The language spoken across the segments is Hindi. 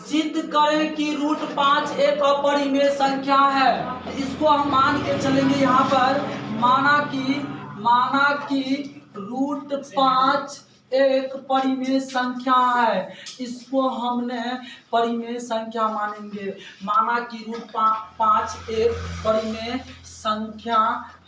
सिद्ध करें कि रूट 5 एक अपरिमेय संख्या है। इसको हम मान के चलेंगे यहाँ पर, माना कि रूट 5 एक परिमेय संख्या है। इसको हमने परिमेय संख्या मानेंगे। माना कि रूट 5 एक परिमेय संख्या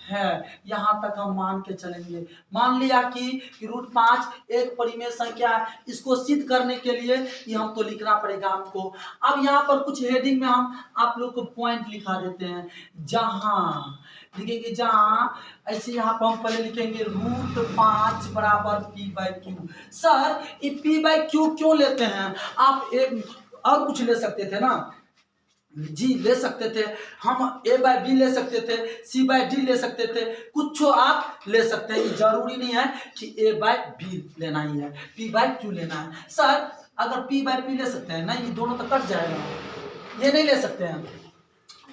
है, यहाँ तक हम मान के चलेंगे। मान लिया कि रूट 5 एक परिमेय संख्या है। इसको सिद्ध करने के लिए ये हम तो लिखना पड़ेगा हमको। अब यहाँ पर कुछ हेडिंग में हम आप लोग को पॉइंट लिखा देते हैं। जहाँ लिखेंगे, जहाँ ऐसे यहाँ पर हम पहले लिखेंगे रूट 5 बराबर p/q। सर ये p/q क्यों लेते हैं? आप एक और कुछ ले सकते थे ना जी, ले सकते थे हम, a/b ले सकते थे, c/d ले सकते थे, कुछ आप ले सकते हैं। जरूरी नहीं है कि a/b लेना ही है, p/q लेना है। सर अगर p/p ले सकते हैं ना, ये दोनों तो कट जाएगा, ये नहीं ले सकते हैं।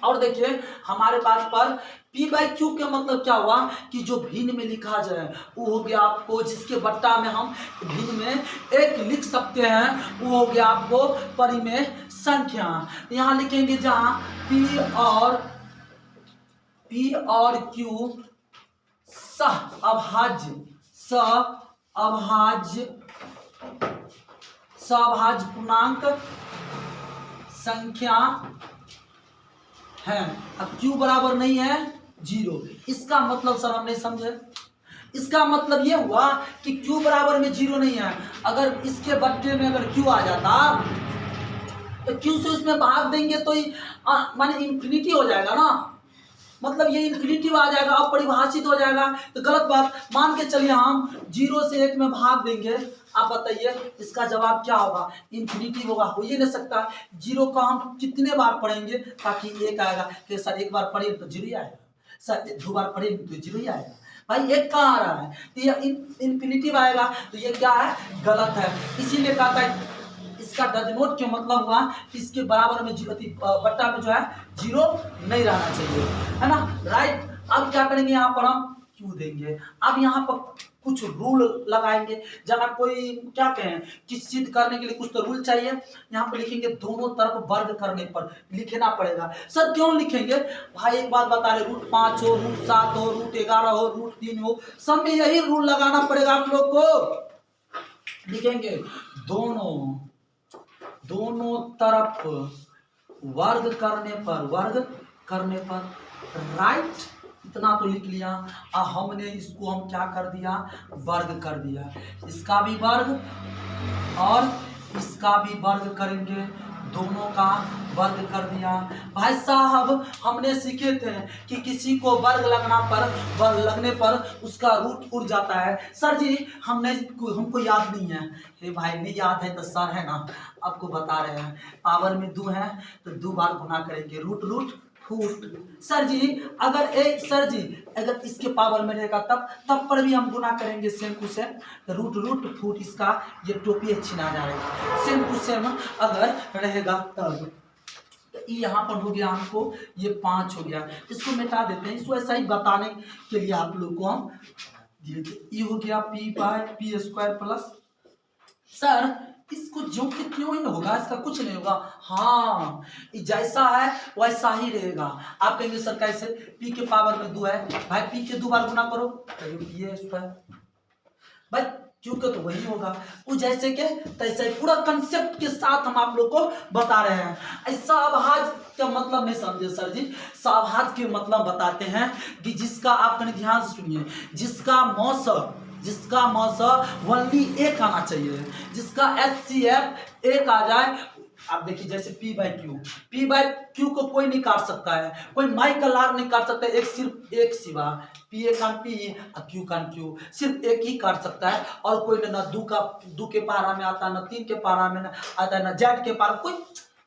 और देखिए हमारे पास पर p/q के मतलब क्या हुआ कि जो भिन्न में लिखा जाए वो हो गया आपको, जिसके बट्टा में हम भिन्न में एक लिख सकते हैं, वो हो गया आपको परिमेय संख्या। यहाँ लिखेंगे जहाँ p और q सअभाज्य पूर्णांक संख्या है। अब q बराबर नहीं है 0। इसका मतलब सर हम नहीं समझे। इसका मतलब ये हुआ कि q बराबर में 0 नहीं है। अगर इसके बट्टे में अगर q आ जाता तो q से उसमें भाग देंगे तो माने इंफिनिटी हो जाएगा ना, मतलब ये इंफिनिटी आ जाएगा, अपरिभाषित हो जाएगा, तो गलत बात। मान के चलिए हम 0 से 1 में भाग देंगे, आप बताइए इसका जवाब क्या होगा? इंफिनिटी होगा, हो ही नहीं सकता। 0 का हम कितने बार पढ़ेंगे ताकि 1 आएगा? कि सर एक बार पढ़े तो 0 ही आएगा, सर 2 बार पढ़े तो 0 ही आएगा। भाई 1 कहाँ आ रहा है? तो ये इंफिनिटी आएगा, तो ये क्या है? गलत है। इसीलिए कहा था इसका डज नोट के मतलब हुआ कि इसके बराबर में बट्टा में जो है 0 नहीं रहना चाहिए, है ना, राइट। अब क्या करेंगे, यहाँ पर हम क्यों देंगे। अब यहाँ पर कुछ रूल लगाएंगे। जब आप कोई क्या कहें कि सिद्ध करने के लिए कुछ तो रूल चाहिए। यहाँ पर लिखेंगे दोनों तरफ वर्ग करने पर लिखना पड़ेगा। सर क्यों लिखेंगे? भाई एक बात बता रहे, रूट 5 हो, रूट 7 हो, रूट 11 हो, रूट 3 हो, सब में यही रूल लगाना पड़ेगा आप लोग को। लिखेंगे दोनों तरफ वर्ग करने पर राइट, इतना तो लिख लिया। हमने इसको हम क्या कर दिया? वर्ग कर दिया। इसका भी वर्ग और इसका भी वर्ग करेंगे, दोनों का वर्ग कर दिया। भाई साहब हमने सीखे थे कि किसी को वर्ग लगने पर उसका रूट उड़ जाता है। सर जी हमको याद नहीं है। हे भाई नहीं याद है तो सर है ना, आपको बता रहे हैं, पावर में 2 है तो 2 बार गुना करेंगे, रूट फूट। सर जी अगर इसके पावर में रहेगा तब पर भी हम गुना करेंगे सेम टू सेम, रूट फूट। इसका ये टोपी छिना जाएगा, सेम टू सेम अगर रहेगा तब। यहाँ पर हो गया हमको ये 5 हो गया, इसको मिटा देते हैं। इसको ऐसा ही बताने के लिए आप लोग को हम दिए थे। ये हो गया p/p² प्लस। सर इसको जो कि क्यों ही होगा, इसका कुछ नहीं होगा। हाँ जैसा है वैसा ही रहेगा। आप कहेंगे सर कैसे? p के पावर में 2 है, भाई p के 2 बार गुना करो, भाई क्योंकि तो वही होगा। वो जैसे के तैसे पूरा कंसेप्ट के साथ हम आप लोग को बता रहे हैं। ऐसा अभाज्य का मतलब नहीं समझे सर जी। अभाज्य के मतलब बताते हैं कि जिसका, आप कहीं ध्यान से सुनिए, जिसका मौस वनली 1 आना चाहिए, जिसका HCF 1 आ जाए। आप देखिए जैसे p/q को कोई नहीं काट सकता है, कोई माइकल आर नहीं काट सकता है, सिर्फ एक सिवा p और q सिर्फ एक ही काट सकता है। और कोई ना 2 के पारा में आता है, ना 3 के पारा में आता है, ना z के पारा, कोई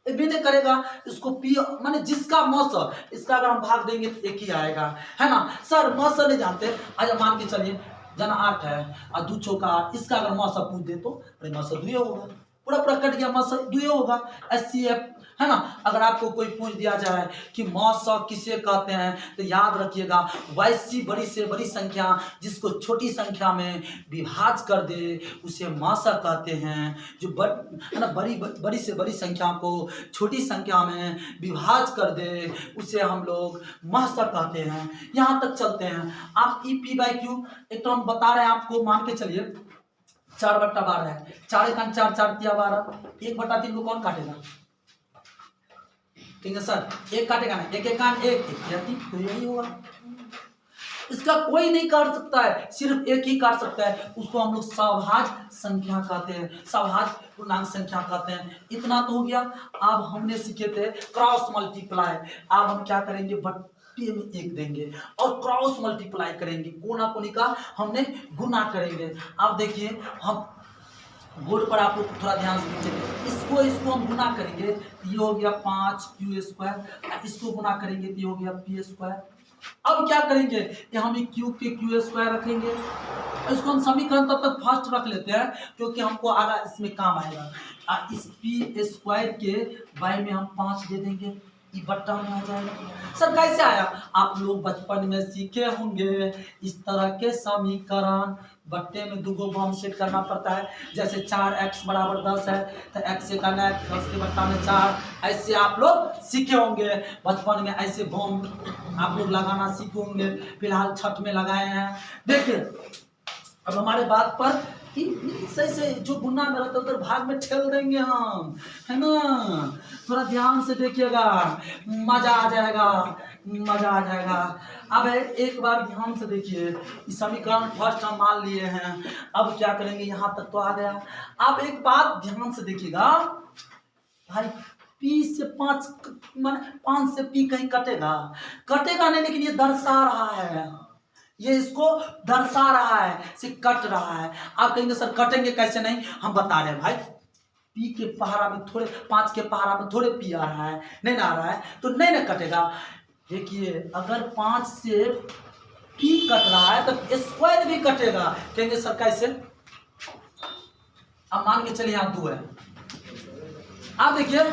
भी नहीं करेगा। इसको p माने जिसका मौस, इसका अगर हम भाग देंगे तो 1 ही आएगा, है ना। सर मौस नहीं जानते, आज मान के चलिए जना 8 है और 2 चौका 8, इसका अगर मौसा पूछ दे तो अरे मौसा 2 होगा, पूरा कट गया, मौसा 2 होगा। HCF है ना। अगर आपको कोई पूछ दिया जाए कि मौसा किसे कहते हैं तो याद रखिएगा वैसी बड़ी से बड़ी संख्या जिसको छोटी संख्या में विभाज कर दे उसे मौसा कहते हैं। जो है ना बड़ी से बड़ी संख्या को छोटी संख्या में विभाज कर दे उसे हम लोग महसा कहते हैं। यहाँ तक चलते हैं। आप ई पी बाई क्यू एक तो हम बता रहे हैं आपको, मान के चलिए 4/12 है, 4 × 4 4 × 12, 1/3 को कौन काटेगा? ठीक है सर, एक काटेगा ना, एक एक तो यही होगा। इसका कोई नहीं काट सकता है, सिर्फ एक ही काट सकता है, उसको हम लोग सभाज्य संख्या कहते हैं, सभाज्य पूर्णांक संख्या कहते हैं। इतना तो हो गया। अब हमने सीखे थे क्रॉस मल्टीप्लाई। अब हम क्या करेंगे, बट्टे में 1 देंगे और क्रॉस मल्टीप्लाई करेंगे, कोना कोनी का हमने गुना करेंगे। अब देखिए हम बोर्ड पर आप लोग थोड़ा ध्यान से दीजिए, इसको हम गुना करेंगे तो ये हो गया 5q², इसको गुना करेंगे तो ये हो गया p²। अब क्या करेंगे, ये हम क्यूब के q² रखेंगे, इसको हम समीकरण तब तक फर्स्ट रख लेते हैं क्योंकि हमको आगे इसमें काम आएगा। इस p² के बाय में हम 5 दे देंगे, ये बट्टा में आ जाएगा। सर कैसे आया? आप लोग बचपन में सीखे होंगे इस तरह के समीकरण, बट्टे में 2 बॉम्ब सेट करना पड़ता है। जैसे 4x = 10 है तो x से करना है 10 के बट्टा में 4, ऐसे आप लोग सीखे होंगे बचपन में, ऐसे बॉम्ब आप लोग लगाना सीखे होंगे। फिलहाल छठ में लगाए हैं। देखिए अब हमारे बात पर सही से जो गुना में रहता है उधर भाग में ठेल देंगे हम, है ना। थोड़ा ध्यान से देखिएगा, मजा आ जाएगा, मजा आ जाएगा। अब एक बार ध्यान से देखिए, इस समीकरण फर्स्ट हम मान लिए हैं। अब क्या करेंगे, यहाँ तक तो आ गया। अब एक बात ध्यान से देखिएगा भाई, p से 5 माने 5 से p कहीं कटेगा? कटेगा नहीं, लेकिन ये दर्शा रहा है, ये इसको दर्शा रहा है, से कट रहा है। आप कहेंगे सर कटेंगे कैसे? नहीं, हम बता रहे हैं भाई, p के पहाड़ा में थोड़े, 5 के पहाड़ा में थोड़े p आ रहा है, नहीं ना आ रहा है तो नहीं ना कटेगा। देखिए अगर 5 से p कट रहा है तो स्क्वायर भी कटेगा। कहेंगे सर कैसे? अब मान के चलिए यहाँ 2 है, आप देखिए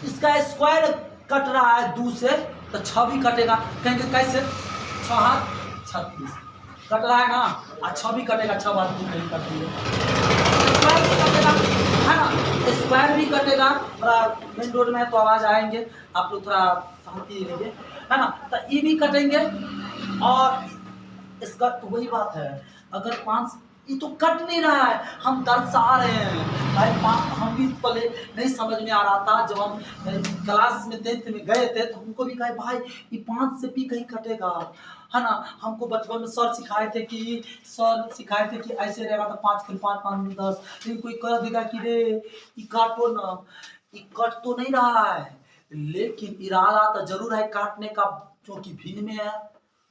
इसका स्क्वायर कट रहा है 2 से तो 6 भी कटेगा। कहेंगे कैसे? 6 × 36 कट रहा है ना, अच्छा भी कटेगा, 6 बात नहीं कटेंगे, स्क्वायर भी कटेगा, है ना, स्क्वायर भी कटेगा। थोड़ा मेन रोड में है तो आवाज आएंगे, आप लोग थोड़ा शांति रहिए, है ना। तो ये भी कटेंगे और इसका तो वही बात है, अगर 5 ये तो कट नहीं रहा है, हम दर्शा रहे हैं भाई। हम भी पहले नहीं समझ में आ रहा था, जब हम क्लास में 10th में गए थे तो हमको भी कहे भाई ये 5 से p कहीं कटेगा, है ना। हमको बचपन में सर सिखाए थे कि ऐसे रहेगा तो 5 × 5 = 5 × 10, लेकिन कोई कह देगा कि रे ये काटो ना, ये कट तो नहीं रहा है, लेकिन इरादा तो जरूर है काटने का, क्योंकि भिन्न में है,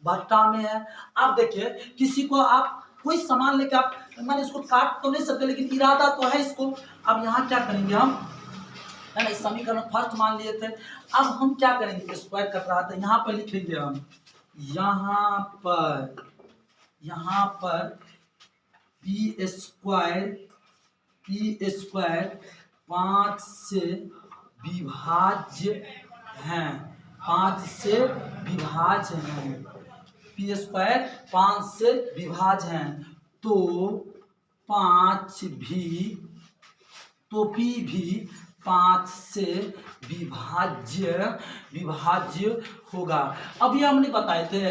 बट्टा में है। आप देखिए किसी को आप कोई सामान लेके आप मैंने इसको काट तो नहीं सकते, लेकिन इरादा तो है इसको। अब यहाँ क्या करेंगे हम, है ना, इस समीकरण फर्स्ट मान लिए थे। अब हम क्या करेंगे, स्क्वायर कट रहा था, यहाँ पर लिखेंगे हम, यहाँ पर p² 5 से विभाज्य हैं, 5 से विभाज्य हैं, p² 5 से विभाज्य हैं, तो p भी 5 से विभाज्य होगा। अभी हमने बताए थे,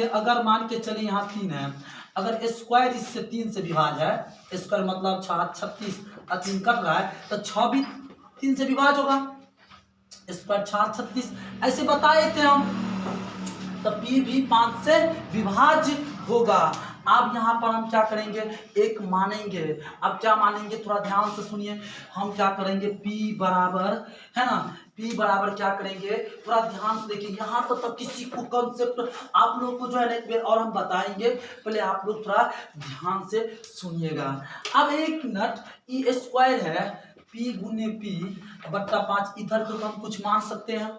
अगर मान के चलिए यहाँ 3 है, अगर स्क्वायर इससे 3 से विभाज्य है, स्क्वायर मतलब 6 36 और 3 कट रहा है तो 6 भी 3 से विभाज्य होगा, स्क्वायर 6 36 ऐसे बताए थे हम, तो p भी 5 से विभाज्य होगा। अब यहाँ पर हम क्या करेंगे, एक मानेंगे। अब क्या मानेंगे, थोड़ा ध्यान से सुनिए, हम क्या करेंगे, p बराबर, है ना, p बराबर क्या करेंगे, थोड़ा ध्यान से देखिए। यहाँ तो किसी को कॉन्सेप्ट आप लोग को जो है ना और हम बताएंगे, पहले आप लोग थोड़ा ध्यान से सुनिएगा। अब एक मिनट, ये स्क्वायर है, p × p बट्टा 5, इधर को तो हम कुछ मान सकते हैं,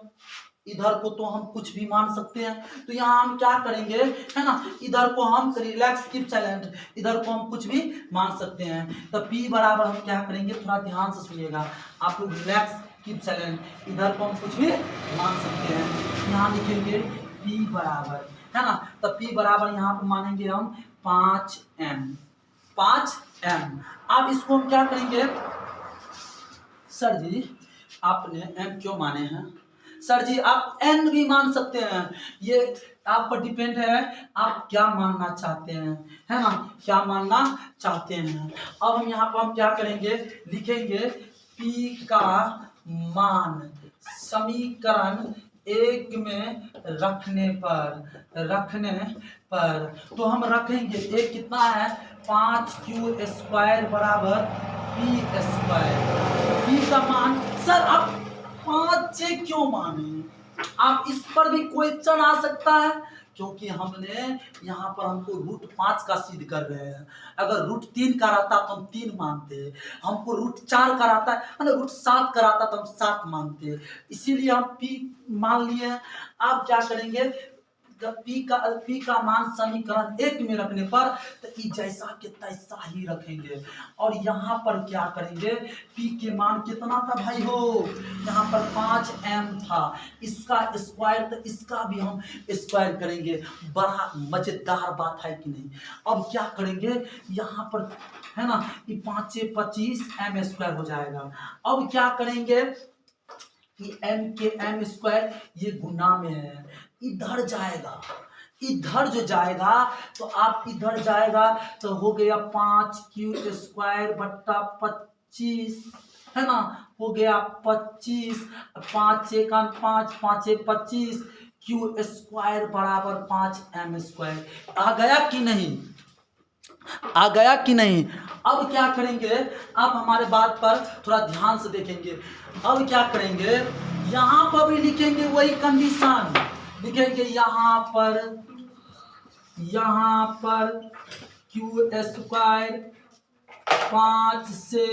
इधर को तो हम कुछ भी मान सकते हैं, तो यहाँ हम क्या करेंगे, है ना, इधर को हम रिलैक्स कीप साइलेंट, इधर को हम कुछ भी मान सकते हैं। तो p बराबर हम क्या करेंगे, थोड़ा ध्यान से सुनिएगा, आप लोग रिलैक्स कीप साइलेंट। इधर को हम कुछ भी मान सकते हैं। यहाँ लिखेंगे p बराबर, है ना, तो p बराबर यहाँ पर मानेंगे हम 5m। 5m। अब इसको हम क्या करेंगे, सर जी आपने m क्यों माने हैं? सर जी आप n भी मान सकते हैं, ये आप पर डिपेंड है आप क्या मानना चाहते हैं, है ना, क्या मानना चाहते हैं। अब हम यहाँ पर हम क्या करेंगे, लिखेंगे p का मान समीकरण 1 में रखने पर तो हम रखेंगे एक कितना है 5q² बराबर p²। p का मान, सर आप 5 से क्यों माने, आप इस पर भी क्वेश्चन आ सकता है, क्योंकि हमने यहाँ पर हमको √5 का सिद्ध कर रहे हैं। अगर √3 का रहता तो हम 3 मानते, हमको √4 का रहता है मतलब √7 का रहता तो हम 7 मानते, इसीलिए हम p मान लिए। आप क्या करेंगे, p का मान समीकरण 1 में रखने पर तो ई जैसा के तैसा ही रखेंगे। और यहाँ पर क्या करेंगे, p के मान कितना था भाई हो, यहाँ पर 5m था, इसका स्क्वायर तो इसका भी हम स्क्वायर करेंगे। बड़ा मजेदार बात है कि नहीं। अब क्या करेंगे, यहाँ पर है ना, ये 5 से 25 m² हो जाएगा। अब क्या करेंगे कि m के m² ये गुना में है, इधर जाएगा, इधर जो जाएगा तो आप इधर जाएगा तो हो गया 5q² बट्टा 25, है ना, हो गया 25, 5 से 5, 5 से 25, q² बराबर 5m²। आ गया कि नहीं, आ गया कि नहीं। अब क्या करेंगे, आप हमारे बात पर थोड़ा ध्यान से देखेंगे। अब क्या करेंगे, यहाँ पर भी लिखेंगे वही कंडीशन, लिखेंगे यहाँ पर q² 5 से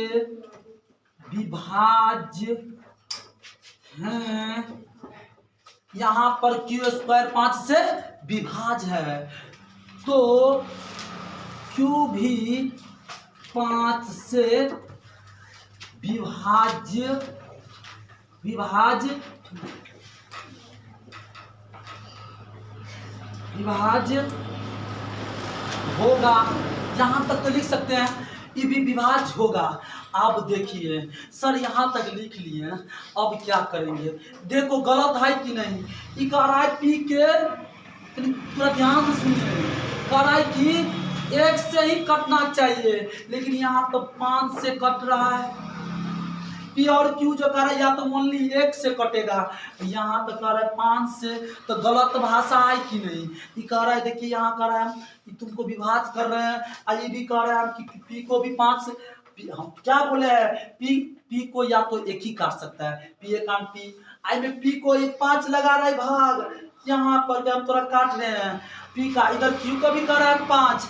विभाज्य है, यहाँ पर q² 5 से विभाज्य है, तो q भी 5 से विभाज्य होगा। यहाँ तक तो लिख सकते हैं, ये भी विभाज्य होगा। आप देखिए सर यहाँ तक लिख लिए, अब क्या करेंगे, देखो गलत है कि नहीं। ये कह रहा है पी के, थोड़ा ध्यान से सुनिए, कह रहा है कि 1 से ही कटना चाहिए, लेकिन यहाँ तो 5 से कट रहा है। P और Q जो कह रहा है या तो ओनली 1 से कटेगा, यहाँ तो कह रहा है 5 से, तो गलत भाषा है कि नहीं। ये कह रहा है, देखिए यहाँ कह रहा है कि तुमको विभाज्य कर रहे हैं, और ये भी कह रहा है कि P को भी 5 से, हम क्या बोले हैं, P को या तो 1 ही काट सकता है, P एक काट P, आई में P को 5 लगा रहा है भाग, यहाँ पर हम थोड़ा काट रहे हैं P का, इधर Q को भी कर रहा है 5,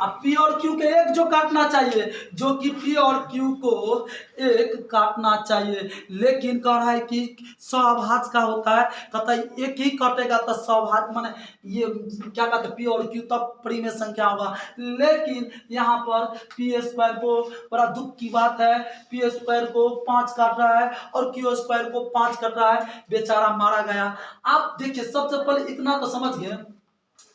अब P और Q के 1 जो काटना चाहिए, जो कि P और Q को 1 काटना चाहिए, लेकिन कह रहा है कि सहभाज्य का होता है, कहता है 1 ही कटेगा तो सहभाज्य माने ये क्या कहते हैं, P और Q तब परिमेय संख्या होगा। लेकिन यहाँ पर p² को, बड़ा दुख की बात है, p² को 5 काट रहा है और q² को 5 काट रहा है, बेचारा मारा गया। आप देखिए सबसे पहले इतना तो समझ गए,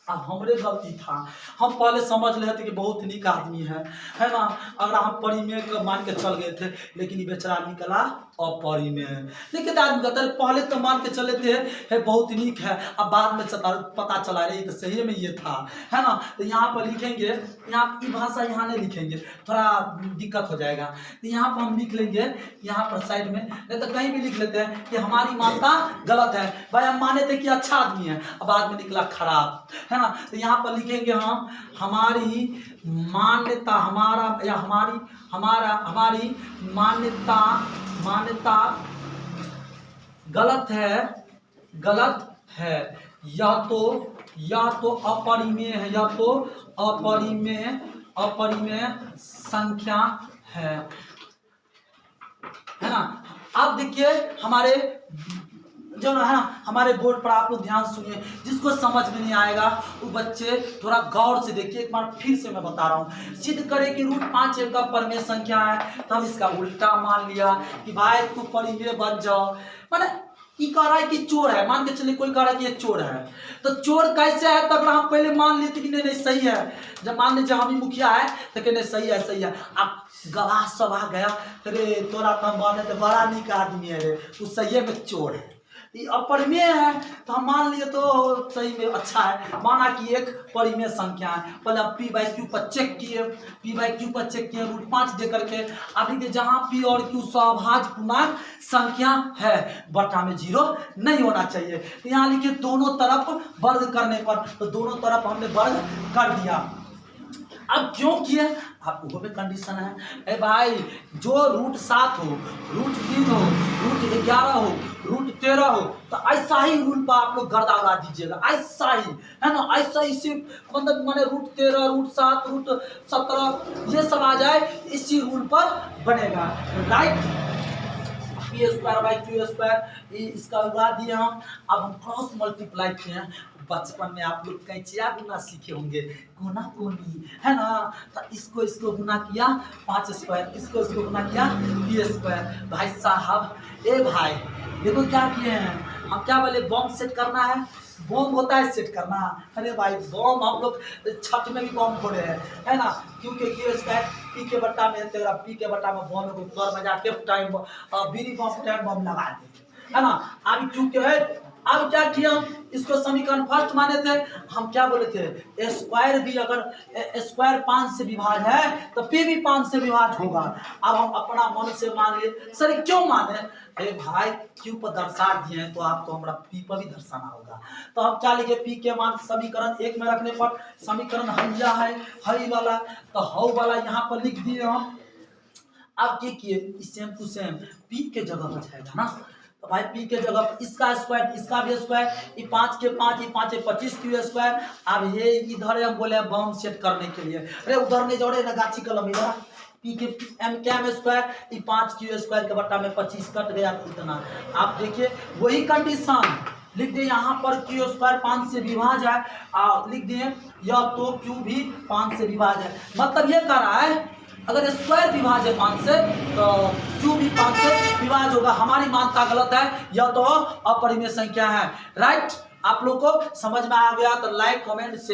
अब हमरे गलती था, हम पहले समझ रहे थे कि बहुत नीक आदमी है ना, अगर हम परिमेय को मान के चल गए थे, लेकिन ये बेचारा निकला अपरिमेय। लेकिन आदमी कहता है पहले तो मान के चले थे है बहुत नीक है, अब बाद में पता चला रही तो सही में ये था, है ना। तो यहाँ पर लिखेंगे, यहाँ की भाषा यहाँ नहीं लिखेंगे, थोड़ा दिक्कत हो जाएगा, तो यहाँ पर हम लिख लेंगे, यहाँ पर साइड में, नहीं तो कहीं भी लिख लेते हैं कि हमारी मान्यता गलत है। भाई हम माने थे कि अच्छा आदमी है, अब बाद में निकला खराब, है ना। तो यहाँ पर लिखेंगे हम हमारी मान्यता, हमारा या हमारी मान्यता गलत है, या तो अपरिमेय है, या तो अपरिमेय संख्या है ना। अब देखिए हमारे जो है ना हमारे बोर्ड पर आप लोग ध्यान सुनिए, जिसको समझ में नहीं आएगा वो बच्चे थोड़ा गौर से देखिए। एक बार फिर से मैं बता रहा हूँ, सिद्ध करें कि रूट 5 एक परमेय संख्या है, तो हम इसका उल्टा मान लिया कि भाई तू परिमेय बन जाओ। माने ये कह रहा है कि चोर है, मान के चलिए कोई कह रहा है कि ये चोर है, तो चोर कैसे है तब हम पहले मान लेते कि नहीं सही है। जब मान लीजिए हम ही मुखिया है तो कहने सही है सही है, अब गवाह सब आ गया, अरे तोरा तो माने तो बड़ा निक आदमी है रे, तू सही में चोर है, अपरिमेय है तो हम मान लिए तो सही में अच्छा है। माना कि एक परिमेय संख्या है, पहले पी बाई क्यू पर चेक किए, पी बाई क्यू पर चेक किए रूट 5 दे करके। अभी जहाँ पी और क्यू सभाज्य पूर्णांक संख्या है, बटा में 0 नहीं होना चाहिए, तो यहाँ लिखिए दोनों तरफ वर्ग करने पर, तो दोनों तरफ हमने वर्ग कर दिया। अब क्यों किए, आप वो भी कंडीशन है, ए भाई जो रूट 7 हो, रूट 3 हो, रूट 11 हो, रूट 13 हो, तो ऐसा ही रूल पर आप लोग गर्दा उड़ा दीजिएगा, ऐसा ही है ना, ऐसा ही सिर्फ मतलब मैंने रूट 13, रूट 7, रूट 17 ये सब आ जाए, इसी रूल पर बनेगा, right. P square by Q square इसका उड़ा दिए हम। अब हम क्रॉस मल्टीप्लाई किए हैं, बचपन में आप लोग कैंचिया गुना सीखे होंगे, गुना कोनी है ना, तो इसको गुना किया 5 स्क्वायर, इसको गुना किया पी स्क्वायर। भाई साहब ए भाई देखो क्या किए हैं हम, क्या बोले बॉम्ब सेट करना है, बॉम्ब होता है सेट करना, अरे भाई बॉम्ब हम लोग छठ में भी बॉम्ब फोड़े हैं है ना, क्योंकि क्यू स्क्वायर पी के बट्टा में तेरा पी के बट्टा में बॉम्ब में कोई कर बजा के टाइम बीरी बॉम्ब टाइम बॉम्ब लगा दे है ना। अभी क्योंकि है अब क्या किया हम इसको समीकरण फर्स्ट माने थे, हम क्या बोले थे स्क्वायर भी अगर स्क्वायर 5 से विभाज्य है तो पी भी 5 से विभाज्य होगा। अब हम अपना मन से मान लिए, सर क्यों माने, अरे भाई क्यू पर दर्शा दिए हैं तो आपको हमारा पी पर भी दर्शाना होगा, तो हम क्या लिखे पी के मान समीकरण 1 में रखने पर समीकरण हैया है हई वाला, तो हौ वाला यहाँ पर लिख दिए हम। अब क्या किए सेम टू सेम पी के जगह बचाएगा ना, तो भाई पी के जगह इसका स्क्वायर इसका भी स्क्वायर, ये 5 के 5 ये 5 25 क्यू स्क्वायर। अब ये इधर हम बोले बॉम्ब सेट करने के लिए, अरे उधर नहीं जोड़े ना गाछी कलम इधर पी के एम क्या में स्क्वायर, ये 5 क्यू स्क्वायर के बट्टा में 25 कट गया इतना। आप देखिए वही कंडीशन लिख दिए यहाँ पर क्यू स्क्वायर 5 से विभाज्य है, लिख दिए या तो क्यू भी 5 से विभाज्य है, मतलब ये कह रहा है अगर स्क्वायर विभाज्य है 5 से तो क्यू भी 5 से विभाज्य होगा। हमारी मानता गलत है, यह तो अपरिमेय संख्या है, राइट। आप लोग को समझ में आ गया तो लाइक कमेंट से